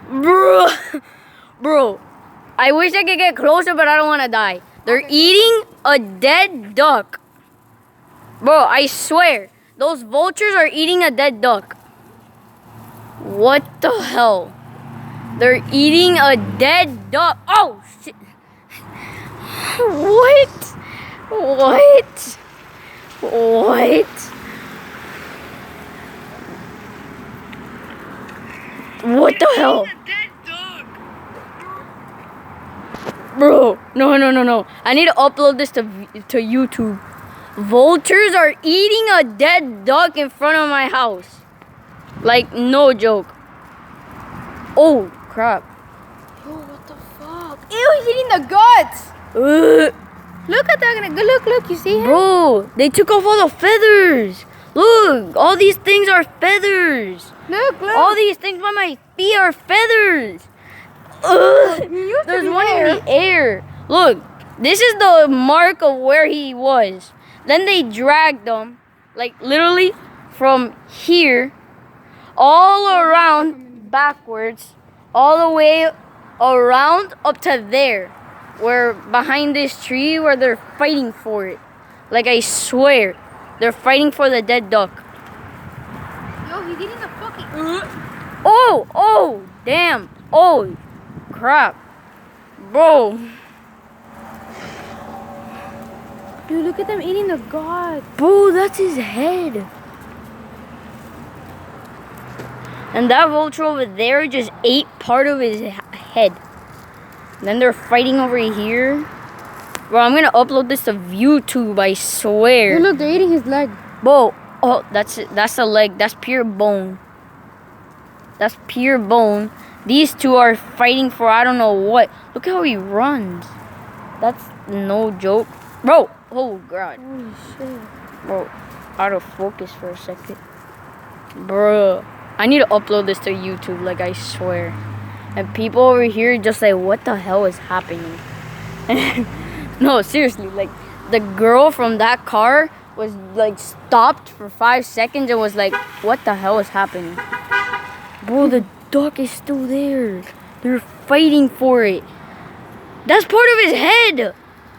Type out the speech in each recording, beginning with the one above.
Bro. Bro. I wish I could get closer, but I don't want to die. They're eating a dead duck. Bro, I swear. Those vultures are eating a dead duck. What the hell? They're eating a dead duck. Oh, shit. What? What? What? What the hell? Bro, no. I need to upload this to YouTube. Vultures are eating a dead duck in front of my house. Like, no joke. Oh, crap. Yo, what the fuck? Ew, he's eating the guts. Look at that. Look, you see him? Bro, they took off all the feathers. Look, all these things are feathers. Look. All these things by my feet are feathers. There's one in the air. Look, this is the mark of where he was. Then they dragged him, like literally from here, all around backwards, all the way around up to there. Where behind this tree where they're fighting for it. Like I swear, they're fighting for the dead duck. Yo, he's eating the fucking... Oh, damn. Oh, crap. Bro. Dude, look at them eating the guts. Bro, that's his head. And that vulture over there just ate part of his head. Then they're fighting over here. Bro, I'm gonna upload this to YouTube, I swear. Dude, look, they're eating his leg. Bro, oh, that's the leg. That's pure bone. That's pure bone. These two are fighting for I don't know what. Look how he runs. That's no joke. Bro, oh god. Holy shit. Bro, out of focus for a second. Bro, I need to upload this to YouTube, like I swear. And people over here just like, what the hell is happening? No, seriously, like the girl from that car was like stopped for 5 seconds and was like, what the hell is happening? Bro, the duck is still there. They're fighting for it. That's part of his head.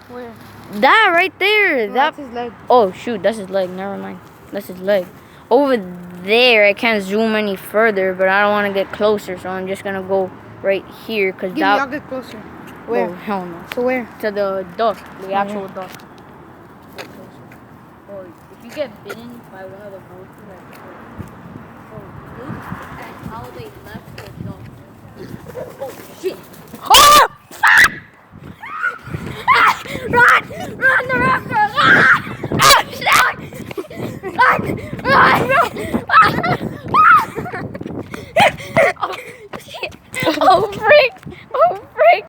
Where? That right there. No, that. that's his leg. Oh shoot, that's his leg. Never mind. That's his leg. Over there, I can't zoom any further, but I don't want to get closer, so I'm just gonna go right here, cause I'll get closer. Where? Oh, hell no. So where? To the duck, the actual duck. Oh, if you get bitten by one of the vultures, look at how they left the duck. Oh shit! Oh! Run!